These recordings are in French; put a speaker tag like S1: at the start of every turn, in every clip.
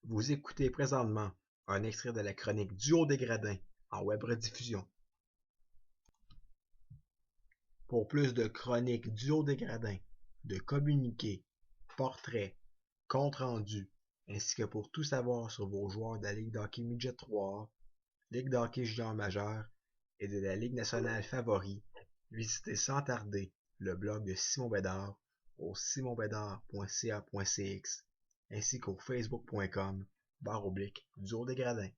S1: Vous écoutez présentement un extrait de la chronique Duo des Gradins en web rediffusion. Pour plus de chroniques Duo des Gradins, de communiqués, portraits, comptes rendus, ainsi que pour tout savoir sur vos joueurs de la Ligue d'hockey Midget 3A, Ligue d'hockey junior majeur et de la Ligue nationale favori, visitez sans tarder le blog de Simon Bédard au simonbédard.ca.cx ainsi qu'au facebook.com/Duo des Gradins.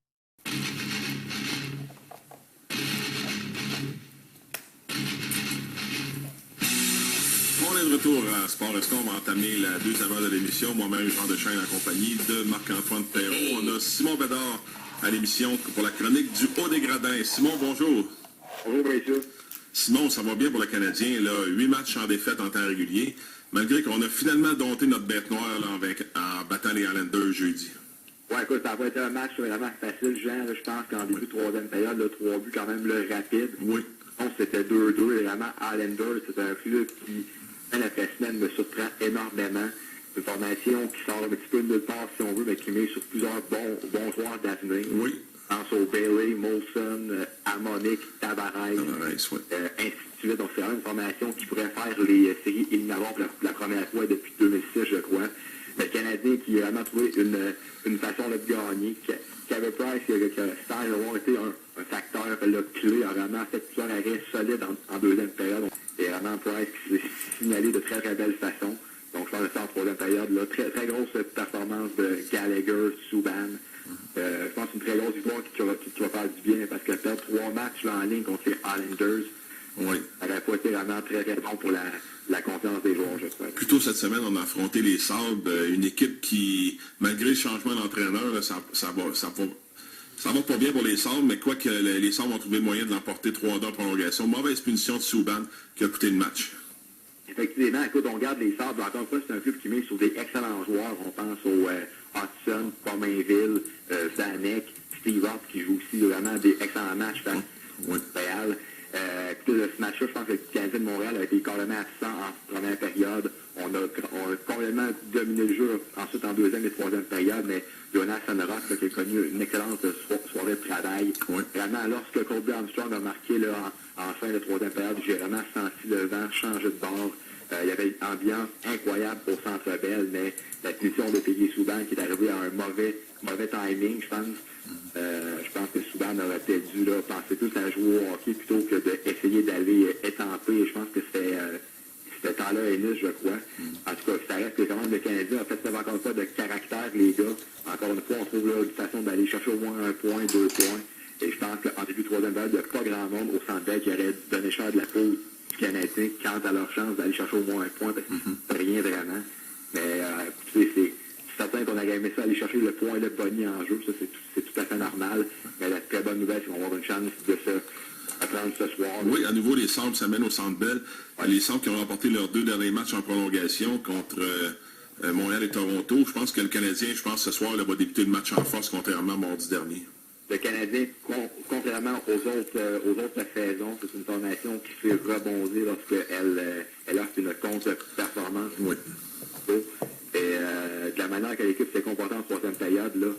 S2: On est de retour à Sport Escom. On va entamer la deuxième heure de l'émission. Moi-même, Jean Dechaine, en compagnie de Marc-Antoine Perrault. On a Simon Bédard à l'émission pour la chronique du Haut des Gradins. Simon, bonjour.
S3: Bonjour, messieurs.
S2: Simon, ça va bien pour le Canadien. Là, 8 matchs en défaite en temps régulier, malgré qu'on a finalement dompté notre bête noire là, en battant les Islanders jeudi.
S3: Ouais, écoute, ça va être un match vraiment facile, Jean. Là, je pense qu'en début de troisième période, le 3 buts quand même le rapide.
S2: Oui.
S3: Donc, c'était 2-2. Et vraiment, Islanders, c'est un club qui, semaine après semaine, me surprend énormément. Une formation qui sort un petit peu de nulle part, si on veut, mais qui met sur plusieurs bons joueurs d'avenir.
S2: Oui.
S3: Je pense au Bailey, Molson, Harmonic, Tavares,
S2: Oui.
S3: ainsi de suite. Donc, c'est vraiment une formation qui pourrait faire les séries éliminatoires pour la première fois depuis 2006, je crois. Le Canadien qui a vraiment trouvé une façon de gagner. Carey Price, qui a été un facteur là, clé, a vraiment fait plusieurs arrêts solides en deuxième période. Et vraiment Price qui s'est signalé de très très belle façon. Donc je pense que c'est en troisième période. Là, très, très grosse performance de Gallagher, Subban. Je pense une très grosse victoire qui va faire du bien parce que perdre 3 matchs là, en ligne contre les Islanders,
S2: Oui.
S3: ça n'aurait pas été vraiment très très bon pour la confiance des joueurs, je crois.
S2: Plus tôt cette semaine, on a affronté les Sabres, une équipe qui, malgré le changement d'entraîneur, là, ça va pas bien pour les Sabres, mais quoi que les Sabres ont trouvé le moyen de l'emporter 3-2 en prolongation. Mauvaise punition de Subban qui a coûté le match.
S3: Effectivement, écoute, on regarde les Sabres. Encore une fois, c'est un club qui met sur des excellents joueurs. On pense au Hudson, Pominville, Zanek, Steve Ross qui joue aussi vraiment des excellents matchs face au Montréal. Écoutez, ce match-là, je pense que le Canadien de Montréal a été carrément absent en première période. On a complètement dominé le jeu ensuite en deuxième et troisième période, mais Jonas Sonorock, qui a connu une excellente soirée de travail.
S2: Oui.
S3: Vraiment, lorsque Colby Armstrong a marqué là, en fin de troisième période, j'ai vraiment senti le vent changer de bord. Il y avait une ambiance incroyable au Centre Bell, mais la punition de Peggy Subban qui est arrivée à un mauvais timing, je pense. Je pense que Subban aurait peut-être dû là, penser plus à jouer au hockey plutôt que d'essayer d'aller étamper. Je pense que c'était temps-là Ennis, je crois. En tout cas, ça reste que quand même le Canadien a fait ça encore une fois de caractère, les gars. Encore une fois, on trouve là, une façon d'aller chercher au moins 1 point, 2 points. Et je pense qu'en début de troisième période, il n'y a pas grand monde au Centre Bell qui aurait donné cher de la peau du Canadien quant à leur chance d'aller chercher au moins 1 point, parce que c'est rien vraiment. Mais écoutez, c'est certain qu'on aurait aimé ça aller chercher le point de Bonnie en jeu, ça c'est tout à fait normal. Mais la très bonne nouvelle, c'est qu'on va avoir une chance de se apprendre ce soir.
S2: Oui, à nouveau, les Sabres s'amènent au Centre Bell. Les Sabres qui ont remporté leurs 2 derniers matchs en prolongation contre Montréal et Toronto. Je pense que le Canadien, ce soir, là, va débuter le match en force, contrairement à mardi dernier.
S3: Le Canadien, contrairement aux autres saisons, c'est une formation qui fait rebondir lorsqu'elle offre une contre-performance.
S2: Oui.
S3: Et de la manière que l'équipe s'est comportée en troisième période, là,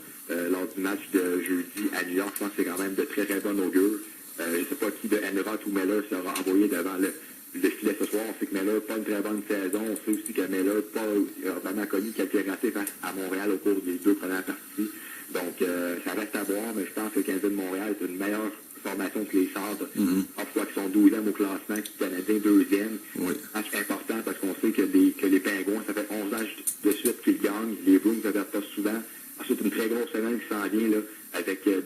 S3: lors du match de jeudi à New York, je pense que c'est quand même de très très bon augure. Je ne sais pas qui de Enroth ou Miller sera envoyé devant le filet ce soir. On sait que Miller n'a pas une très bonne saison. On sait aussi que Miller n'a pas vraiment connu quelques ratés face à Montréal au cours des 2 premières parties. Donc, ça reste à voir, mais je pense que le Canadien de Montréal est une meilleure formation que les Sabres. Parfois qu'ils sont 12e au classement, que le Canadien 2e.
S2: Oui.
S3: Match important parce qu'on sait que les Pingouins, ça fait 11 ans de suite qu'ils gagnent. Les Bruins ne perdent pas souvent. Ensuite, une très grosse semaine qui s'en vient là, avec à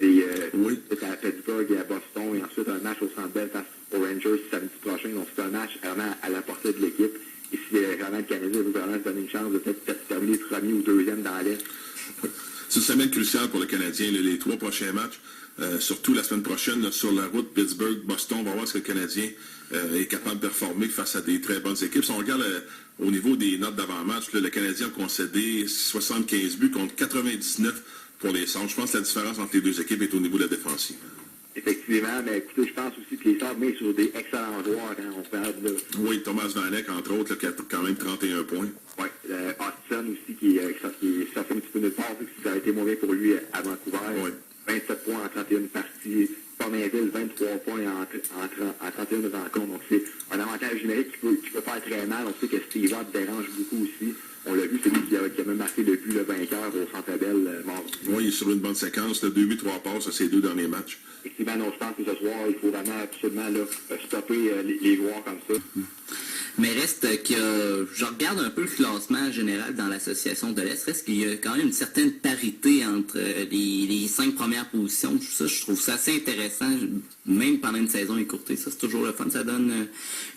S3: Pittsburgh et à Boston. Et ensuite, un match au Centre Bell face aux Rangers samedi prochain. Donc, c'est un match vraiment à la portée de l'équipe. Et si vraiment le Canadien veut vraiment se donner une chance de peut-être terminer premier ou deuxième dans l'Est.
S2: C'est une semaine cruciale pour le Canadien. Les 3 prochains matchs, surtout la semaine prochaine, là, sur la route Pittsburgh-Boston, on va voir ce que le Canadien est capable de performer face à des très bonnes équipes. Si on regarde au niveau des notes d'avant-match, le Canadien a concédé 75 buts contre 99 pour les Sabres. Je pense que la différence entre les 2 équipes est au niveau de la défensive.
S3: Effectivement, mais écoutez, je pense aussi que les Sabres mettent sur des excellents joueurs quand on parle là.
S2: Oui, Thomas Vanek, entre autres, là, qui a quand même 31 points.
S3: Oui, Hudson aussi qui sorti un petit peu de part, vu que ça a été moins vraiment bien pour lui à Vancouver.
S2: Oui.
S3: 27 points en 31 parties. Pominville, 23 points en 31 rencontres. Donc, c'est un avantage numérique qui peut faire très mal. On sait que Steve Ott dérange beaucoup aussi. On l'a vu, c'est lui qui a même marqué le but, le vainqueur au Centre Bell mardi.
S2: Oui, il est sur une bonne séquence. 2 buts, 3 passes, ces 2 derniers matchs.
S3: Effectivement, non, je pense que ce soir, il faut vraiment absolument là, stopper les joueurs comme ça.
S4: Mais reste que je regarde un peu le classement général dans l'association de l'Est. Reste qu'il y a quand même une certaine parité entre les 5 premières positions. Ça, je trouve ça assez intéressant, même pendant une saison écourtée. Ça, c'est toujours le fun. Ça donne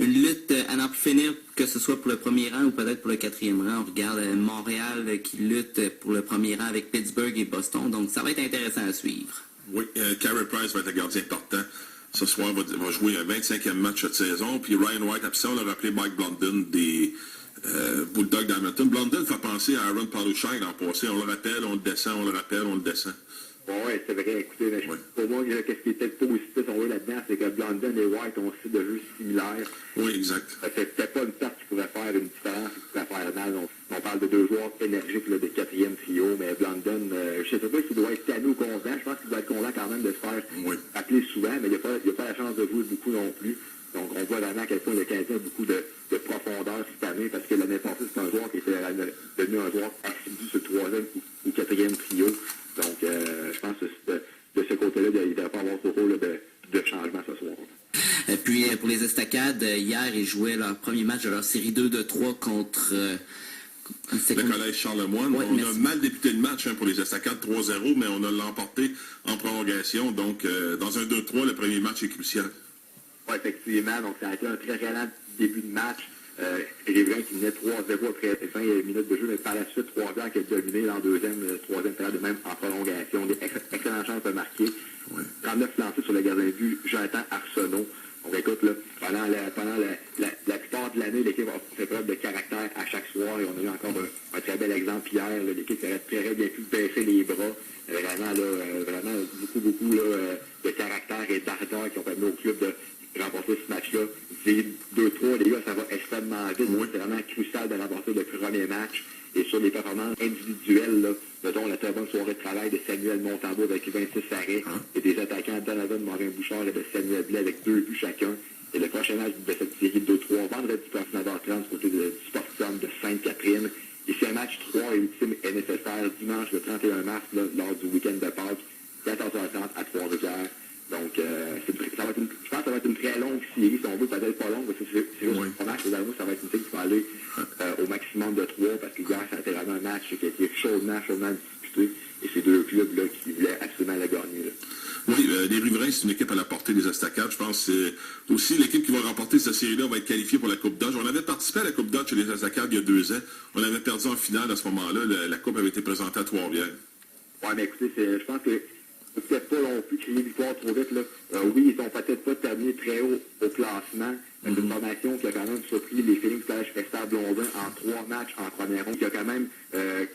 S4: une lutte à n'en plus finir, que ce soit pour le premier rang ou peut-être pour le quatrième rang. On regarde Montréal qui lutte pour le premier rang avec Pittsburgh et Boston. Donc, ça va être intéressant à suivre.
S2: Oui, Carey Price va être un gardien important. Ce soir, va jouer un 25e match cette saison. Puis Ryan White, après ça, on l'a rappelé Mike Blondin des Bulldogs d'Hamilton. Blondin fait penser à Aaron Palushai l'an passé. On le rappelle, on le descend, on le rappelle, on le descend.
S3: Bon, oui, c'est vrai. Écoutez, mais pour moi, qu'est-ce qui était positif, on voit là-dedans, c'est que Blondin et White ont aussi de jeux similaires.
S2: Oui, exact.
S3: C'était pas une perte qui pourrait faire une différence, qui pourrait faire mal. On parle de 2 joueurs énergiques là, de 4e trio, mais Blondin, je sais pas s'il doit être tanné ou content. Je pense qu'il doit être content quand même de se faire appeler souvent, mais il n'a pas la chance de jouer beaucoup non plus. Donc, on voit vraiment à quel point le Canadien a beaucoup de profondeur cette année, parce que l'année passée, c'est un joueur qui était devenu un joueur assidu sur le 3e ou 4e trio. Donc, je pense que de ce côté-là, il ne devrait pas avoir ce rôle de changement ce soir.
S4: Puis, pour les Estacades, hier, ils jouaient leur premier match de leur série 2 de 3 contre...
S2: le collège Charlemagne.
S4: Ouais,
S2: on a mal débuté le match pour les Estacades 3-0, mais on a l'emporté en prolongation. Donc, dans un 2-3, le premier match est crucial.
S3: Oui, effectivement. Donc, ça a été un très galant début de match. Révérend qui menait 3-0 après 20 minutes de jeu, mais par la suite, 3 qui a dominé en troisième période, même en prolongation. Des excellentes chances de marquer.
S2: Ouais.
S3: 39 lancés sur le gardien de but, Jonathan Arsenault. Donc, écoute, là, pendant la plupart de l'année, l'équipe a fait preuve de caractère à chaque soir, et on a eu encore un très bel exemple hier. Là, l'équipe aurait très bien pu baisser les bras. Vraiment beaucoup là, de caractère et d'ardeur qui ont permis au club de remporter ce match-là. C'est 2-3, les gars, ça va extrêmement vite.
S2: Oui.
S3: C'est vraiment crucial de remporter le premier match. Et sur les performances individuelles, là, mettons la très bonne soirée de travail de Samuel Montembeau avec 26 arrêts, et des attaquants Donovan Morin-Bouchard et de Samuel Blais avec 2 buts chacun. Et le prochain match de cette série de 2-3, vendredi prochain à 9h30 du côté du Sportium de Sainte-Catherine. Et si un match 3 et ultime est nécessaire, dimanche le 31 mars, là, lors du week-end de Pâques, 14h30 à Trois-Rivières. Donc, je pense que ça va être une très longue série, si on veut, peut-être pas longue, parce que c'est juste un match, ça va être une série qui va aller au maximum de 3, parce que hier, ça a été vraiment un match qui a été chaudement disputé, et ces deux clubs-là qui voulaient absolument la gagner. Là.
S2: Oui, les Riverains, c'est une équipe à la portée des Estacades. Je pense que c'est aussi l'équipe qui va remporter cette série-là va être qualifiée pour la Coupe Dodge. On avait participé à la Coupe Dodge chez les Estacades il y a 2 ans. On avait perdu en finale à ce moment-là. La Coupe avait été présentée à Trois-Rivières.
S3: Oui, mais écoutez, je pense que peut-être pas non plus crier victoire trop vite. Là. Oui, ils sont peut-être pas terminés très haut au classement. C'est une formation qui a quand même surpris les Phoenix College Festa Blondin en 3 matchs en première ronde, qui a quand même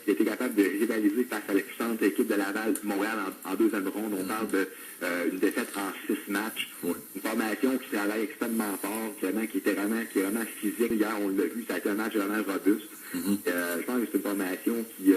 S3: été capable de rivaliser face à la puissante équipe de Laval Montréal en deuxième ronde. On parle d'une défaite en 6 matchs.
S2: Oui.
S3: Une formation qui travaille extrêmement fort, qui est vraiment physique. Hier, on l'a vu, ça a été un match vraiment robuste. Je pense que c'est une formation qui,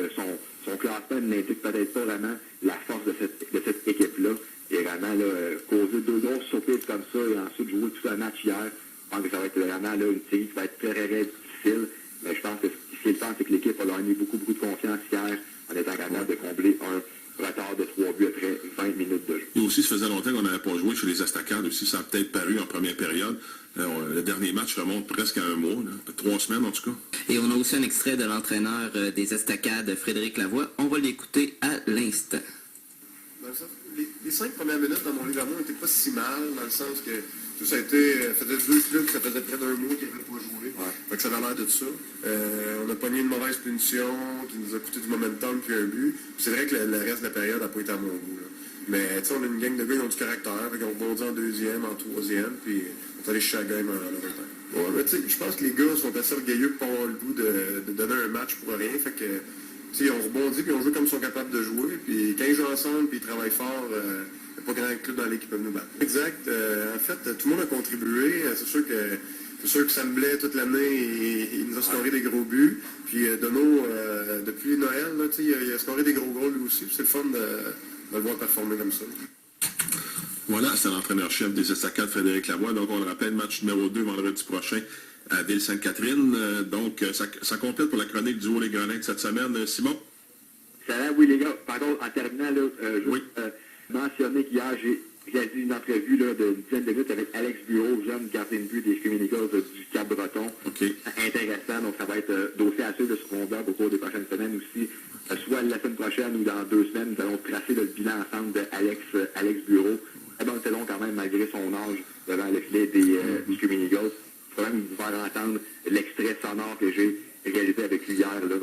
S3: son classement n'indique peut-être pas vraiment la force de cette équipe-là. Et vraiment, là, causer 2 grosses surprises comme ça et ensuite jouer tout un match hier, je pense que ça va être vraiment là, une série qui va être très difficile. Mais je pense que ce qui est le temps, c'est que l'équipe a gagné beaucoup de confiance hier en étant capable de combler un retard de 3 buts après 20 minutes de jeu.
S2: Et aussi, ça faisait longtemps qu'on n'avait pas joué chez les Estacades aussi. Ça a peut-être paru en première période. Le dernier match remonte presque à 1 mois, 3 semaines en tout cas.
S4: Et on a aussi un extrait de l'entraîneur des Estacades, Frédéric Lavoie. On va l'écouter à l'instant.
S5: Les 5 premières minutes dans mon livre à moi n'étaient pas si mal, dans le sens que tout ça a été, faisait 2 clubs, ça faisait près d'1 mois qu'ils n'avaient pas joué.
S3: Ouais.
S5: Fait que ça avait l'air de ça. On a pogné une mauvaise punition qui nous a coûté du momentum puis un but. Puis c'est vrai que le reste de la période n'a pas été à mon goût. Là. Mais tu sais, on a une gang de gars qui ont du caractère, fait qu'on rebondit en 2e, en 3e, puis on est allé chercher la game en overtime. Ouais, mais tu sais, je pense que les gars sont assez orgueilleux pour avoir le goût de donner un match pour rien. Fait que, tu sais, on rebondit puis on joue comme ils sont capables de jouer. Puis quand ils jouent ensemble puis ils travaillent fort, il n'y a pas grand club dans l'équipe qui peuvent nous battre. Exact. En fait, tout le monde a contribué. C'est sûr que C'est sûr que Sam Blais, toute l'année, il nous a scoré des gros buts. Puis Dono, depuis Noël, là, il a scoré des gros goals lui aussi. C'est le fun de le voir performer comme ça.
S2: Voilà, c'est l'entraîneur-chef des Estacades, Frédéric Lavoie. Donc, on le rappelle, match numéro 2 vendredi prochain à Ville-Sainte-Catherine. Donc, ça complète pour la chronique du Haut-les-Grenades cette semaine. Simon?
S3: Oui, les gars, pardon, en terminant, là,
S2: Oui.
S3: mentionner qu'hier, j'ai réalisé une entrevue là, d'une dizaine de minutes avec Alex Bureau, jeune gardien de but des Screaming Eagles du Cap-Breton.
S2: OK.
S3: Intéressant, donc ça va être dossier à suivre sur mon blog au cours des prochaines semaines aussi. Soit la semaine prochaine ou dans 2 semaines, nous allons tracer le bilan ensemble d'Alex Bureau. Très bonne saison quand même, malgré son âge, devant le filet des Screaming Eagles. Je vais même vous faire entendre l'extrait sonore que j'ai réalisé avec lui hier. Là.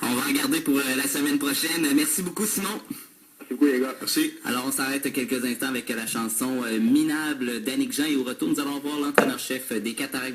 S4: On va regarder pour la semaine prochaine. Merci beaucoup, Simon.
S3: Merci beaucoup, les gars.
S2: Merci.
S4: Alors, on s'arrête quelques instants avec la chanson Minable d'Annick Jean. Et au retour, nous allons voir l'entraîneur-chef des Cataractes